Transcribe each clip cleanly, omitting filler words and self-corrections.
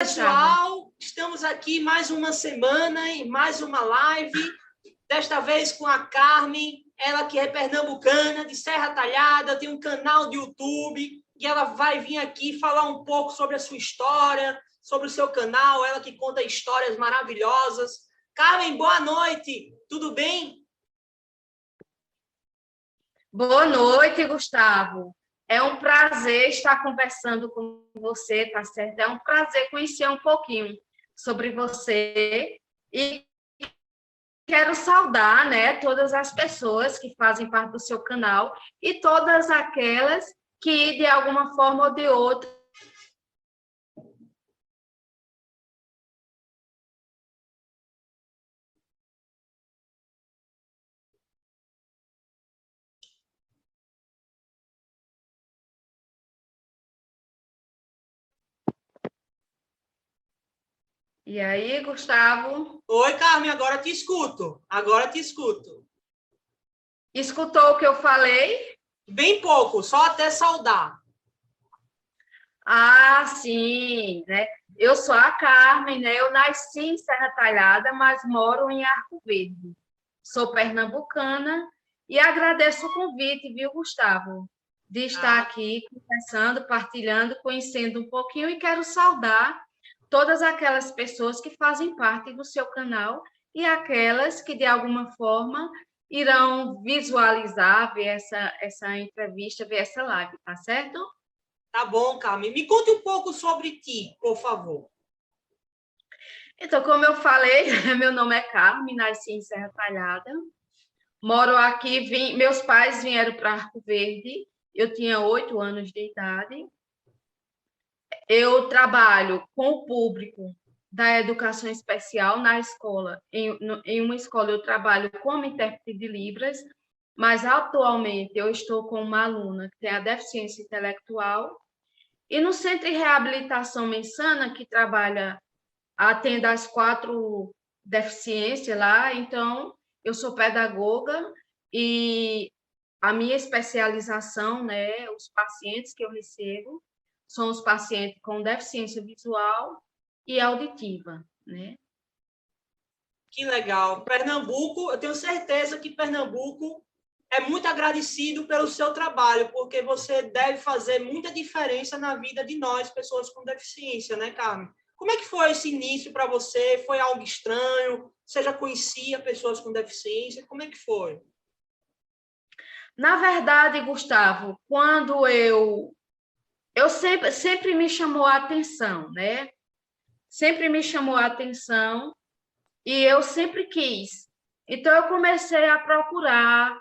Pessoal, estamos aqui mais uma semana e mais uma live, desta vez com a Carmen, ela que é pernambucana, de Serra Talhada, tem um canal de YouTube, e ela vai vir aqui falar um pouco sobre a sua história, sobre o seu canal, ela que conta histórias maravilhosas. Carmen, boa noite, tudo bem? Boa noite, Gustavo. É um prazer estar conversando com você, tá certo? É um prazer conhecer um pouquinho sobre você e quero saudar, né, todas as pessoas que fazem parte do seu canal e todas aquelas que, de alguma forma ou de outra, E aí, Gustavo? Oi, Carmen, agora te escuto. Agora te escuto. Escutou o que eu falei? Bem pouco, só até saudar. Ah, sim, né? Eu sou a Carmen, né? Eu nasci em Serra Talhada, mas moro em Arco Verde. Sou pernambucana e agradeço o convite, viu, Gustavo? De estar aqui conversando, partilhando, conhecendo um pouquinho e quero saudar todas aquelas pessoas que fazem parte do seu canal e aquelas que, de alguma forma, irão visualizar, ver essa entrevista, ver essa live, tá certo? Tá bom, Carmen. Me conte um pouco sobre ti, por favor. Então, como eu falei, meu nome é Carmen, nasci em Serra Talhada. Moro aqui, meus pais vieram para Arco Verde, eu tinha 8 anos de idade. Eu trabalho com o público da educação especial na escola. Em uma escola eu trabalho como intérprete de Libras, mas atualmente eu estou com uma aluna que tem a deficiência intelectual. E no Centro de Reabilitação Mensana, que trabalha, atende as 4 deficiências lá, então eu sou pedagoga e a minha especialização, né, os pacientes que eu recebo são os pacientes com deficiência visual e auditiva, né? Que legal. Pernambuco, eu tenho certeza que Pernambuco é muito agradecido pelo seu trabalho, porque você deve fazer muita diferença na vida de nós, pessoas com deficiência, né, Carmen? Como é que foi esse início para você? Foi algo estranho? Você já conhecia pessoas com deficiência? Como é que foi? Na verdade, Gustavo, quando eu sempre me chamou a atenção, né? Sempre me chamou a atenção e eu sempre quis. Então, eu comecei a procurar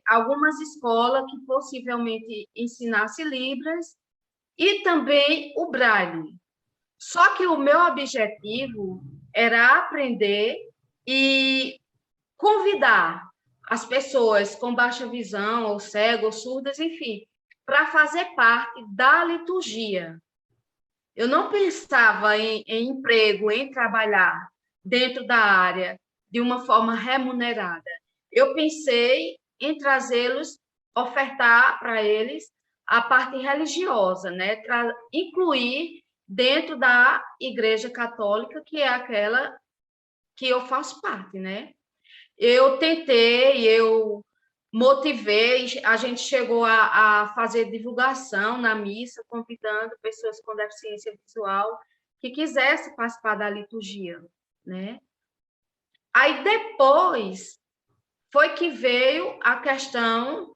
algumas escolas que possivelmente ensinassem Libras e também o Braille. Só que o meu objetivo era aprender e convidar as pessoas com baixa visão, ou cegas, ou surdas, enfim, para fazer parte da liturgia. Eu não pensava em emprego, em trabalhar dentro da área de uma forma remunerada. Eu pensei em trazê-los, ofertar para eles a parte religiosa, né? Incluir dentro da Igreja Católica, que é aquela que eu faço parte, né? Eu tentei, eu motivei, a gente chegou a fazer divulgação na missa, convidando pessoas com deficiência visual que quisessem participar da liturgia, né? Aí depois foi que veio a questão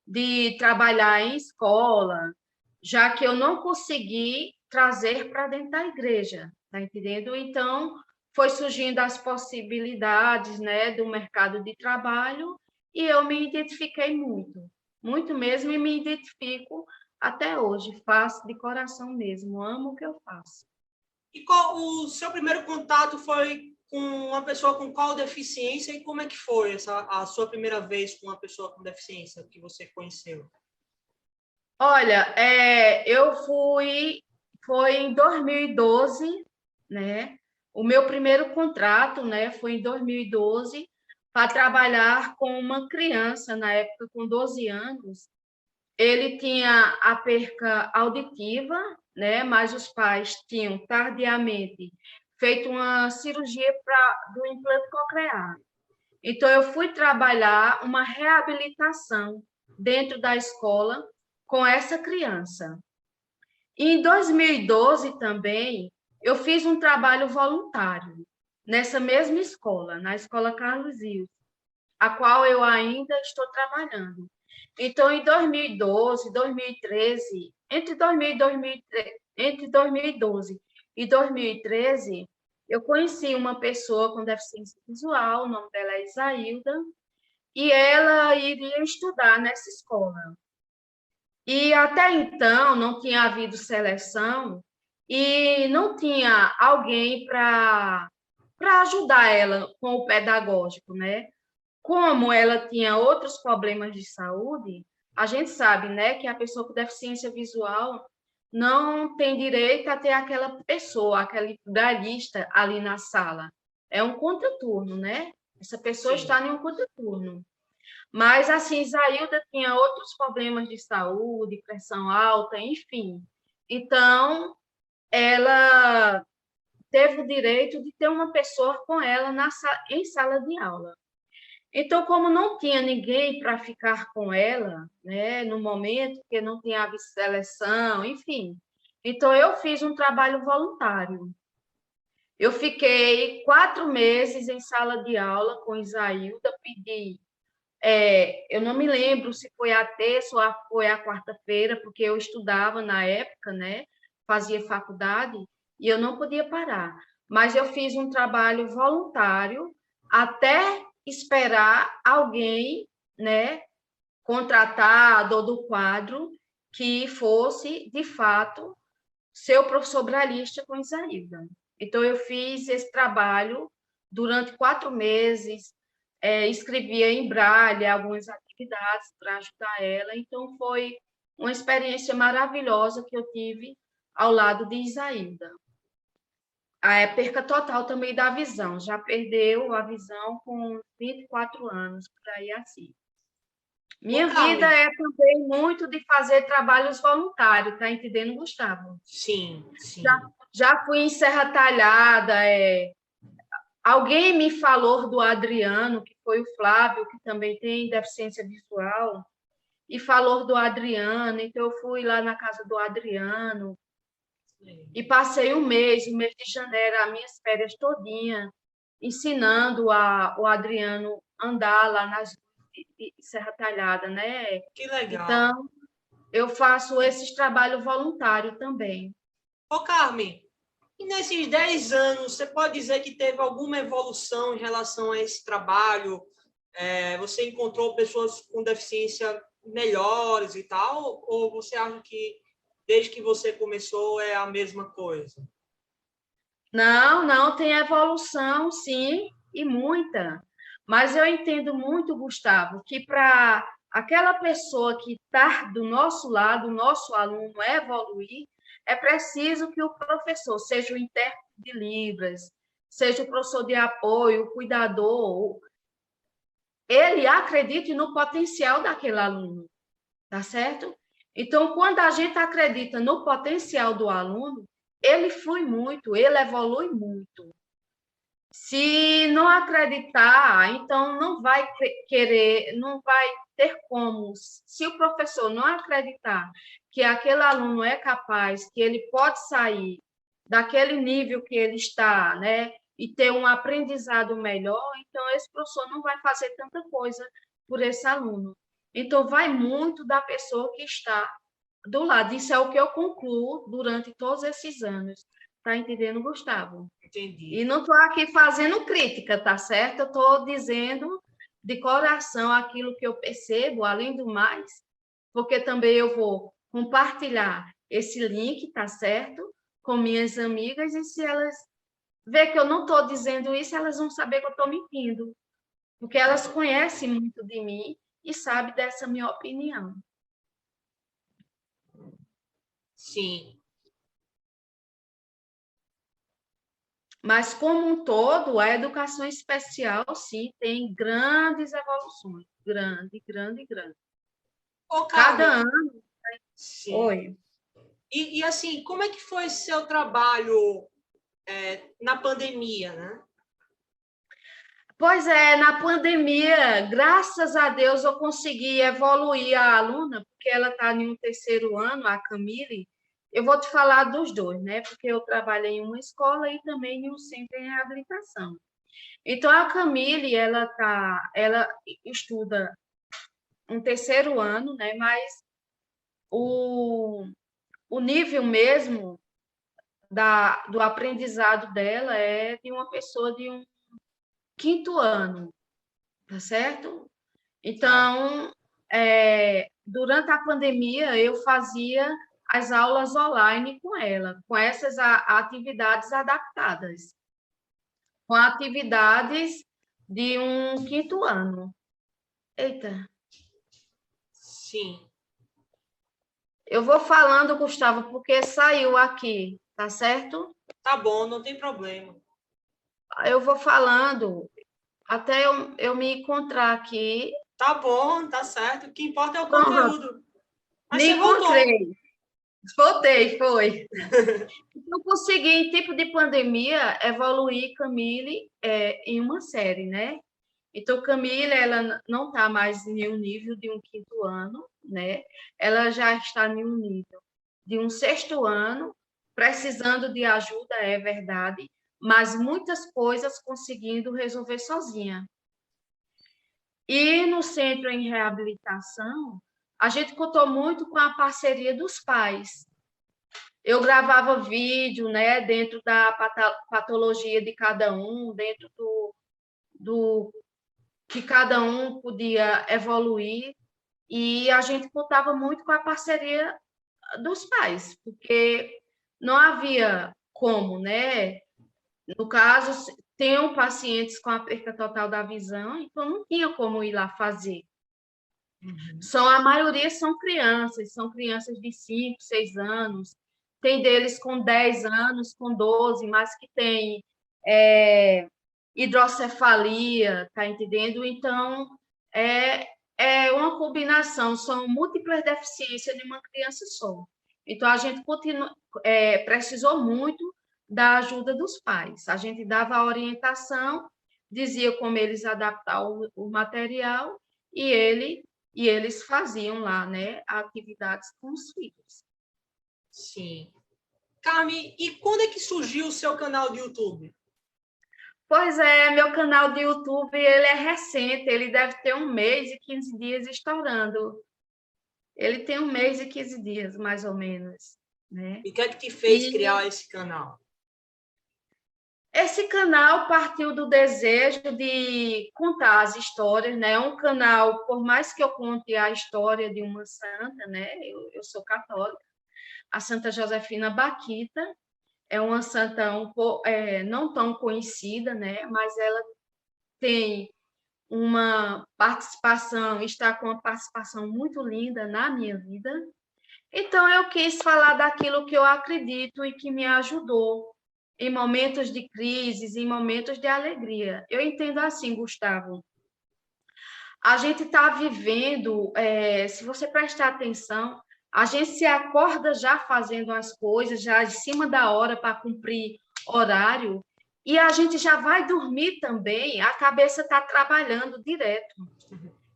de trabalhar em escola, já que eu não consegui trazer para dentro da igreja, tá entendendo? Então, foi surgindo as possibilidades, né, do mercado de trabalho e eu me identifiquei muito, muito mesmo, e me identifico até hoje, faço de coração mesmo, amo o que eu faço. E qual o seu primeiro contato foi com uma pessoa com qual deficiência e como é que foi a sua primeira vez com uma pessoa com deficiência que você conheceu? Olha, foi em 2012, né? O meu primeiro contrato, né, foi em 2012 para trabalhar com uma criança, na época com 12 anos, ele tinha a perca auditiva, né? Mas os pais tinham tardiamente feito uma cirurgia do implante coclear. Então, eu fui trabalhar uma reabilitação dentro da escola com essa criança. E em 2012 também, eu fiz um trabalho voluntário nessa mesma escola, na Escola Carlos Rios, a qual eu ainda estou trabalhando. Então, em 2012, 2013, entre 2012 e 2013, eu conheci uma pessoa com deficiência visual, o nome dela é Isailda, e ela iria estudar nessa escola. E até então não tinha havido seleção e não tinha alguém para ajudar ela com o pedagógico, né? Como ela tinha outros problemas de saúde, a gente sabe, né, que a pessoa com deficiência visual não tem direito a ter aquela pessoa, aquele braillista ali na sala. É um contraturno, né? Essa pessoa Sim. está em um contraturno. Mas, assim, Isailda tinha outros problemas de saúde, pressão alta, enfim. Então, ela teve o direito de ter uma pessoa com ela em sala de aula. Então, como não tinha ninguém para ficar com ela, né, no momento, porque não tinha seleção, enfim. Então, eu fiz um trabalho voluntário. Eu fiquei 4 meses em sala de aula com Isailda, pedi. Eu não me lembro se foi a terça ou foi a quarta-feira, porque eu estudava na época, né, fazia faculdade, e eu não podia parar. Mas eu fiz um trabalho voluntário até esperar alguém, né, contratado ou do quadro que fosse, de fato, ser o professor bralista com Isaída. Então, eu fiz esse trabalho durante 4 meses, escrevia em braille algumas atividades para ajudar ela. Então, foi uma experiência maravilhosa que eu tive ao lado de Isaída. A perca total também da visão. Já perdeu a visão com 24 anos, por aí assim. Minha vida é também muito de fazer trabalhos voluntários, tá entendendo, Gustavo? Sim, sim. Já fui em Serra Talhada. Alguém me falou do Adriano, que foi o Flávio, que também tem deficiência visual, e falou do Adriano. Então, eu fui lá na casa do Adriano e passei o mês de janeiro, as minhas férias todinha, ensinando o Adriano a andar lá nas de Serra Talhada, né? Que legal. Então, eu faço esses trabalhos voluntários também. Ô, Carmen, e nesses 10 anos, você pode dizer que teve alguma evolução em relação a esse trabalho? Você encontrou pessoas com deficiência melhores e tal? Ou você acha que desde que você começou é a mesma coisa? Não, tem evolução, sim, e muita. Mas eu entendo muito, Gustavo, que para aquela pessoa que está do nosso lado, o nosso aluno evoluir, é preciso que o professor, seja o intérprete de Libras, seja o professor de apoio, o cuidador, ele acredite no potencial daquele aluno, tá certo? Então, quando a gente acredita no potencial do aluno, ele flui muito, ele evolui muito. Se não acreditar, então não vai querer, não vai ter como. Se o professor não acreditar que aquele aluno é capaz, que ele pode sair daquele nível que ele está, né, e ter um aprendizado melhor, então esse professor não vai fazer tanta coisa por esse aluno. Então, vai muito da pessoa que está do lado. Isso é o que eu concluo durante todos esses anos. Tá entendendo, Gustavo? Entendi. E não estou aqui fazendo crítica, tá certo? Eu estou dizendo de coração aquilo que eu percebo, além do mais, porque também eu vou compartilhar esse link, tá certo? Com minhas amigas, e se elas ver que eu não estou dizendo isso, elas vão saber que eu estou mentindo, porque elas conhecem muito de mim e sabem dessa minha opinião. Sim. Mas, como um todo, a educação especial, sim, tem grandes evoluções. Grande. Ô, Cada Carmen, ano. sim. Oi. E assim, como é que foi seu trabalho na pandemia, né? Pois é, na pandemia, graças a Deus, eu consegui evoluir a aluna, porque ela está em um terceiro ano, a Camille. Eu vou te falar dos dois, né? Porque eu trabalhei em uma escola e também em um centro em reabilitação. Então, a Camille, ela estuda um terceiro ano, né? Mas o, o nível mesmo do aprendizado dela é de uma pessoa de um quinto ano, tá certo? Então, durante a pandemia, eu fazia as aulas online com ela, com essas atividades adaptadas, com atividades de um quinto ano. Eita, Sim. eu vou falando, Gustavo, porque saiu aqui, tá certo? Tá bom, não tem problema. Eu vou falando até eu me encontrar aqui. Tá bom, tá certo. O que importa é o Pronto, conteúdo. Mas me você voltou. encontrei. Voltei, foi. Eu consegui, em tempo de pandemia, evoluir Camille em uma série, né? Então, Camille, ela não está mais em um nível de um quinto ano, né? Ela já está em um nível de um sexto ano, precisando de ajuda, é verdade, mas muitas coisas conseguindo resolver sozinha. E no centro em reabilitação, a gente contou muito com a parceria dos pais. Eu gravava vídeo, né, dentro da patologia de cada um, dentro do que cada um podia evoluir, e a gente contava muito com a parceria dos pais, porque não havia como, né? No caso, tinham pacientes com a perda total da visão, então não tinha como ir lá fazer. A maioria são crianças de 5, 6 anos, tem deles com 10 anos, com 12, mas que tem hidrocefalia, tá entendendo? Então, é uma combinação, são múltiplas deficiências de uma criança só. Então, a gente precisou muito da ajuda dos pais. A gente dava a orientação, dizia como eles adaptar o material e eles faziam lá, né, atividades com os filhos. Sim. Carmen, e quando é que surgiu o seu canal de YouTube? Pois é, meu canal de YouTube, ele é recente, ele deve ter 1 mês e 15 dias estourando. Ele tem 1 mês e 15 dias, mais ou menos, né? E o que é que te fez E criar esse canal? esse canal partiu do desejo de contar as histórias, né? É um canal, por mais que eu conte a história de uma santa, né? Eu sou católica, a Santa Josefina Baquita, é uma santa não tão conhecida, né? Mas ela tem uma participação, está com uma participação muito linda na minha vida. Então, eu quis falar daquilo que eu acredito e que me ajudou em momentos de crises, em momentos de alegria. Eu entendo assim, Gustavo. A gente está vivendo, se você prestar atenção, a gente se acorda já fazendo as coisas, já em cima da hora para cumprir horário, e a gente já vai dormir também, a cabeça está trabalhando direto.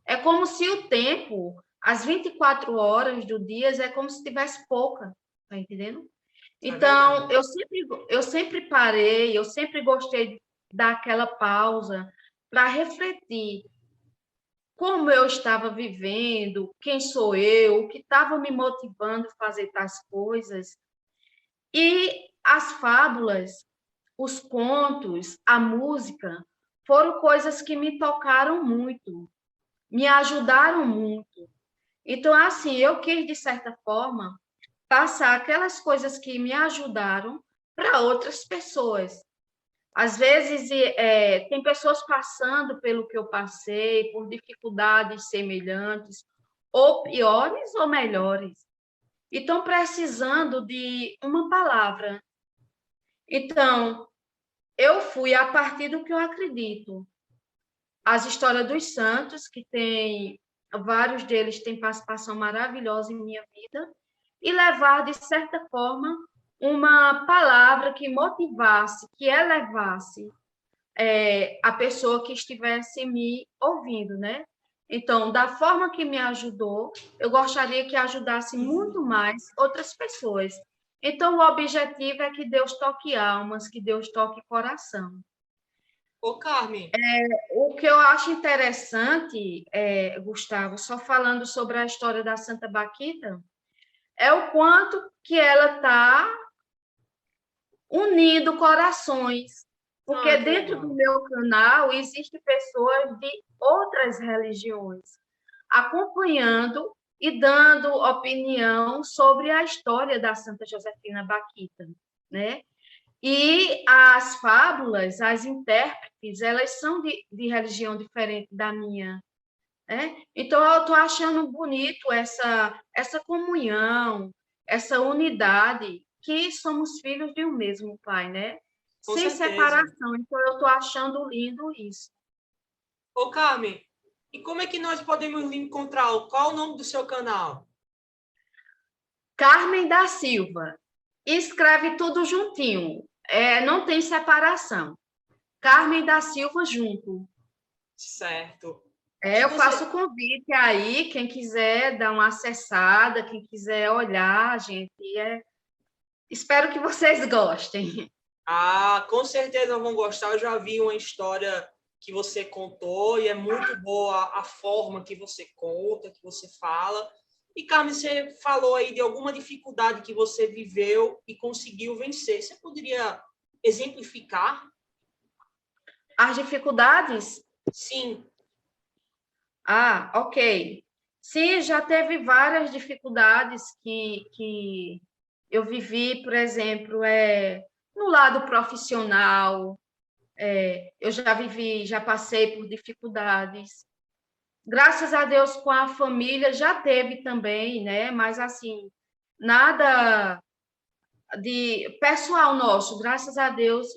É como se o tempo, as 24 horas do dia, é como se tivesse pouca, tá entendendo? Então, eu sempre parei, eu sempre gostei de dar aquela pausa para refletir como eu estava vivendo, quem sou eu, o que estava me motivando a fazer tais coisas. E as fábulas, os contos, a música, foram coisas que me tocaram muito, me ajudaram muito. Então, assim, eu quis, de certa forma, passar aquelas coisas que me ajudaram para outras pessoas. Às vezes, tem pessoas passando pelo que eu passei, por dificuldades semelhantes, ou piores ou melhores, e estão precisando de uma palavra. Então, eu fui a partir do que eu acredito. As histórias dos santos, que tem vários deles têm participação maravilhosa em minha vida, e levar, de certa forma, uma palavra que motivasse, que elevasse a pessoa que estivesse me ouvindo, né? Então, da forma que me ajudou, eu gostaria que ajudasse muito mais outras pessoas. Então, o objetivo é que Deus toque almas, que Deus toque coração. Ô, Carmen. O que eu acho interessante, Gustavo, só falando sobre a história da Santa Baquita, é o quanto que ela está unindo corações. Porque dentro do meu canal existem pessoas de outras religiões acompanhando e dando opinião sobre a história da Santa Josefina Baquita, né? E as fábulas, as intérpretes, elas são de religião diferente da minha, né? Então, eu estou achando bonito essa comunhão, essa unidade, que somos filhos de um mesmo Pai, né? Sem separação. Então, eu estou achando lindo isso. Ô, Carmen, e como é que nós podemos encontrar? Qual o nome do seu canal? Carmen da Silva. Escreve tudo juntinho. Não tem separação. Carmen da Silva junto. Certo. Eu faço o convite aí, quem quiser dar uma acessada, quem quiser olhar, gente. Espero que vocês gostem. Ah, com certeza vão gostar. Eu já vi uma história que você contou e é muito boa a forma que você conta, que você fala. E, Carmen, você falou aí de alguma dificuldade que você viveu e conseguiu vencer. Você poderia exemplificar? As dificuldades? Sim. Ah, ok. Sim, já teve várias dificuldades que eu vivi, por exemplo, no lado profissional, eu já passei por dificuldades. Graças a Deus, com a família já teve também, né? Mas, assim, nada de pessoal nosso, graças a Deus,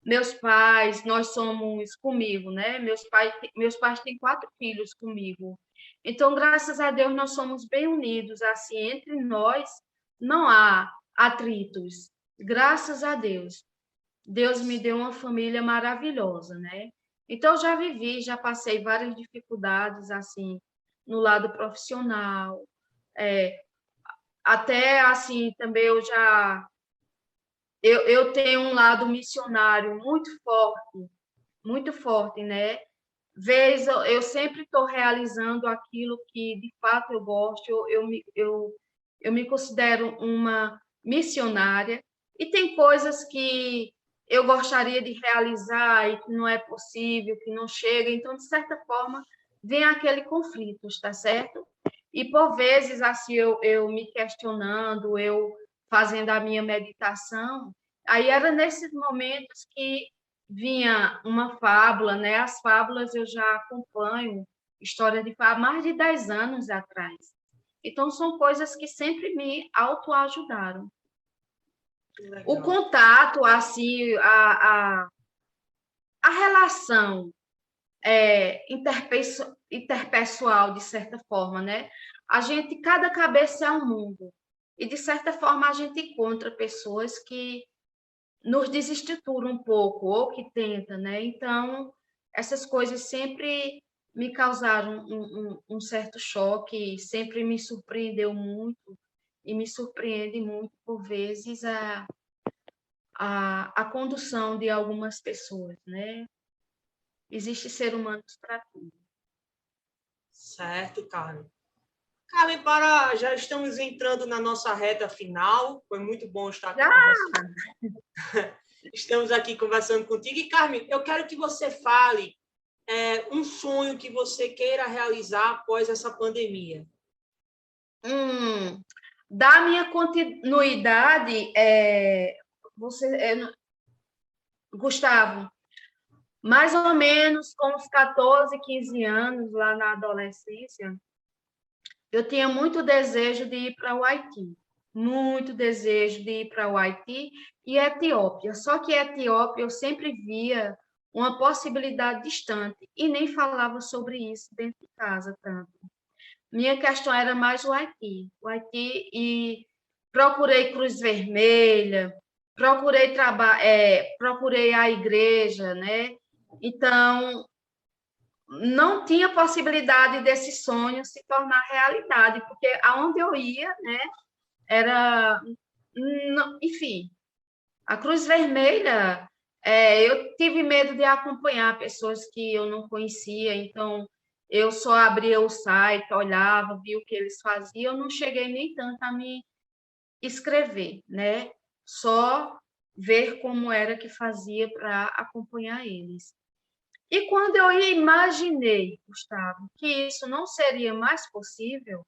meus pais, nós somos comigo, né? Meus pais têm 4 filhos comigo. Então, graças a Deus, nós somos bem unidos, assim, entre nós não há atritos. Graças a Deus. Deus me deu uma família maravilhosa, né? Então, já passei várias dificuldades, assim, no lado profissional. Até, assim, também eu tenho um lado missionário muito forte, né? Eu sempre estou realizando aquilo que, de fato, eu gosto. Eu me considero uma missionária e tem coisas que eu gostaria de realizar e que não é possível, que não chega. Então, de certa forma, vem aquele conflito, está certo? E, por vezes, assim, eu me questionando, eu fazendo a minha meditação, aí era nesses momentos que vinha uma fábula, né? As fábulas eu já acompanho, história de fábula, mais de 10 anos atrás. Então, são coisas que sempre me autoajudaram. O contato, assim, a relação interpessoal, de certa forma, né? Cada cabeça é um mundo. E, de certa forma, a gente encontra pessoas que nos desestrutura um pouco, ou que tenta, né? Então, essas coisas sempre me causaram um certo choque, sempre me surpreendeu muito, e me surpreende muito, por vezes, a condução de algumas pessoas, né? Existe ser humano para tudo. Certo, Carmen. Carmen, já estamos entrando na nossa reta final. Foi muito bom estar aqui conversando. Estamos aqui conversando contigo. E, Carmen, eu quero que você fale um sonho que você queira realizar após essa pandemia. Da minha continuidade, Gustavo, mais ou menos com uns 14, 15 anos, lá na adolescência, eu tinha muito desejo de ir para o Haiti. Muito desejo de ir para o Haiti e Etiópia. Só que Etiópia eu sempre via uma possibilidade distante e nem falava sobre isso dentro de casa tanto. minha questão era mais o Haiti e procurei Cruz Vermelha, procurei a igreja, né? Então, não tinha possibilidade desse sonho se tornar realidade, porque aonde eu ia, né, era, enfim, a Cruz Vermelha, eu tive medo de acompanhar pessoas que eu não conhecia, então eu só abria o site, olhava, via o que eles faziam, eu não cheguei nem tanto a me escrever, né? Só ver como era que fazia para acompanhar eles. E quando eu imaginei, Gustavo, que isso não seria mais possível,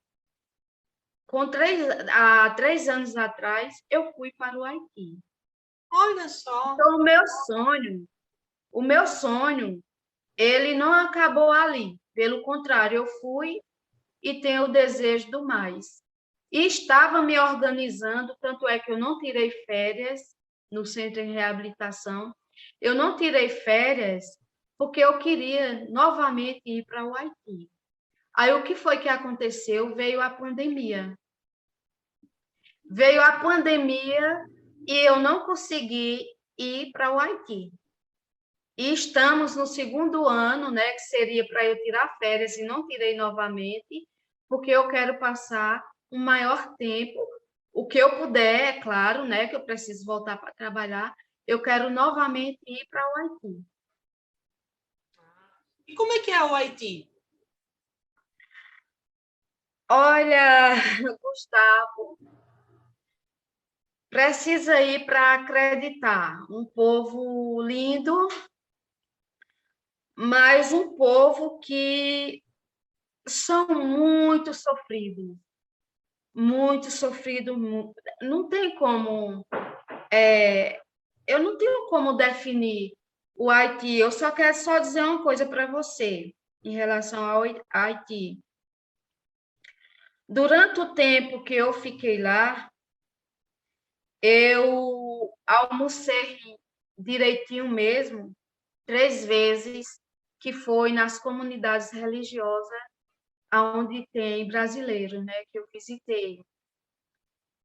há 3 anos atrás, eu fui para o Haiti. Olha só. Então, o meu sonho, ele não acabou ali. Pelo contrário, eu fui e tenho o desejo do mais. E estava me organizando, tanto é que eu não tirei férias no centro de reabilitação. Eu não tirei férias porque eu queria novamente ir para o Haiti. Aí o que foi que aconteceu? Veio a pandemia. Veio a pandemia e eu não consegui ir para o Haiti. E estamos no segundo ano, né, que seria para eu tirar férias, e não tirei novamente, porque eu quero passar um maior tempo, o que eu puder, é claro, né, que eu preciso voltar para trabalhar, eu quero novamente ir para o Haiti. E como é que é o Haiti? Olha, Gustavo, precisa ir para acreditar. Um povo lindo, mas um povo que são muito sofridos. Muito sofrido, não tem como, eu não tenho como definir o Haiti. Eu só quero dizer uma coisa para você em relação ao Haiti. Durante o tempo que eu fiquei lá, eu almocei direitinho mesmo 3 vezes, que foi nas comunidades religiosas onde tem brasileiro, né, que eu visitei.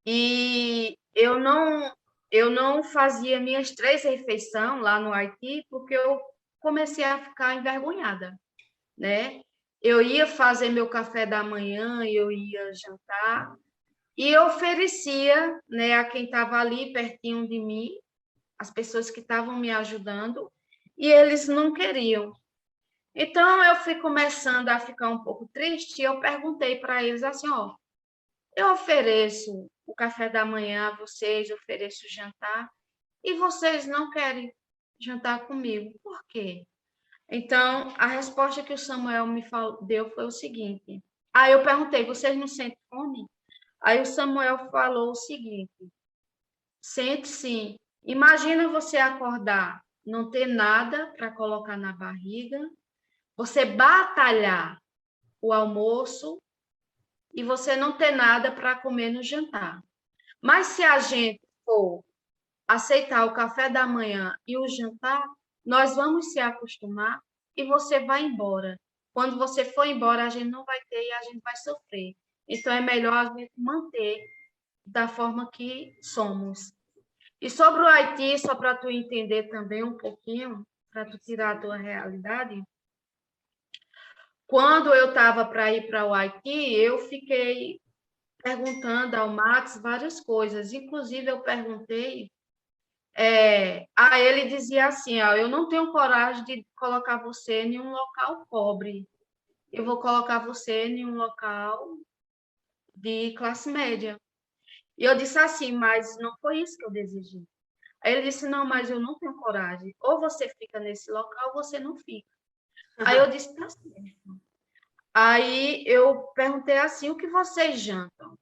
E eu não fazia minhas 3 refeições lá no Haiti porque eu comecei a ficar envergonhada, né? Eu ia fazer meu café da manhã, eu ia jantar e eu oferecia, né, a quem estava ali pertinho de mim, as pessoas que estavam me ajudando, e eles não queriam. Então eu fui começando a ficar um pouco triste e eu perguntei para eles assim, ó, eu ofereço o café da manhã a vocês, ofereço o jantar, e vocês não querem jantar comigo. Por quê? Então, a resposta que o Samuel deu foi o seguinte. Aí eu perguntei, vocês não sentem fome? Aí o Samuel falou o seguinte, sente sim. Imagina você acordar, não ter nada para colocar na barriga, você batalhar o almoço, e você não ter nada para comer no jantar. Mas se a gente for aceitar o café da manhã e o jantar, nós vamos se acostumar e você vai embora. Quando você for embora, a gente não vai ter e a gente vai sofrer. Então, é melhor a gente manter da forma que somos. E sobre o Haiti, só para tu entender também um pouquinho, para tu tirar a tua realidade, quando eu estava para ir para o Haiti, eu fiquei perguntando ao Max várias coisas. Inclusive, eu perguntei, a ele dizia assim, ó, eu não tenho coragem de colocar você em um local pobre. Eu vou colocar você em um local de classe média. E eu disse assim, mas não foi isso que eu desejei. Aí ele disse, não, mas eu não tenho coragem. Ou você fica nesse local, ou você não fica. Aí eu disse, tá certo. Aí eu perguntei assim, o que vocês jantam?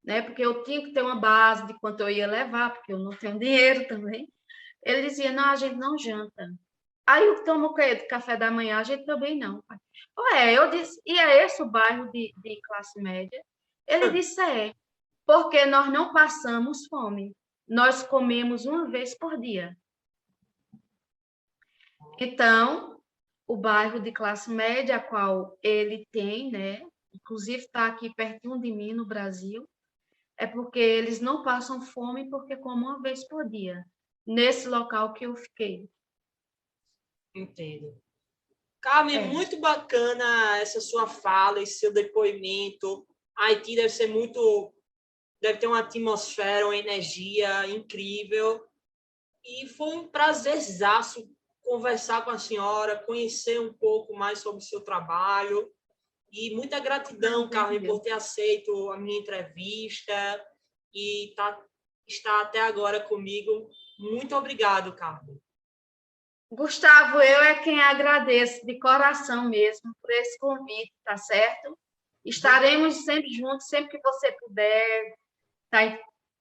Né? Porque eu tinha que ter uma base de quanto eu ia levar, porque eu não tenho dinheiro também. Ele dizia, não, a gente não janta. Aí eu tomo o quê? De café da manhã, a gente também não. Eu disse, e é esse o bairro de classe média? Ele disse, porque nós não passamos fome. Nós comemos uma vez por dia. Então, o bairro de classe média, a qual ele tem, né, inclusive está aqui pertinho de mim, no Brasil, é porque eles não passam fome, porque comem uma vez por dia, nesse local que eu fiquei. Entendo. Carmen, É. muito bacana essa sua fala, esse seu depoimento. Haiti deve ter uma atmosfera, uma energia incrível. E foi um prazerzaço conversar com a senhora, conhecer um pouco mais sobre o seu trabalho. E muita gratidão, Carmen, por ter aceito a minha entrevista e estar até agora comigo. Muito obrigado, Carmen. Gustavo, eu é quem agradeço de coração mesmo por esse convite, tá certo? Estaremos sempre juntos, sempre que você puder. Tá?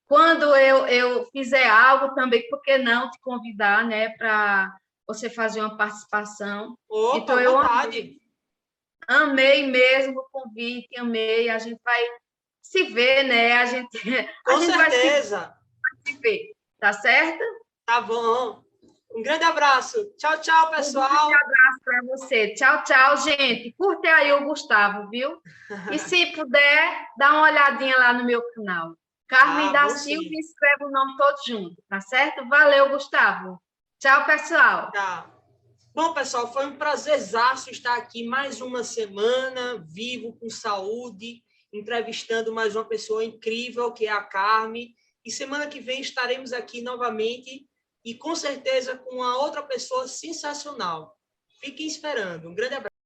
Quando eu fizer algo também, por que não te convidar, né, para você fazer uma participação? Opa, Então, eu amei mesmo o convite, amei. A gente vai se ver, né? A gente com vai certeza. se ver, tá certo? Tá bom. Um grande abraço. Tchau, tchau, pessoal. Um grande abraço para você. Tchau, tchau, gente. Curte aí o Gustavo, viu? E se puder, dá uma olhadinha lá no meu canal. Carmen da Silva, sim. escreve o nome todo junto, tá certo? Valeu, Gustavo. Tchau, pessoal. Tá. Bom, pessoal, foi um prazerzaço estar aqui mais uma semana, vivo, com saúde, entrevistando mais uma pessoa incrível, que é a Carmen. E semana que vem estaremos aqui novamente e, com certeza, com uma outra pessoa sensacional. Fiquem esperando. Um grande abraço.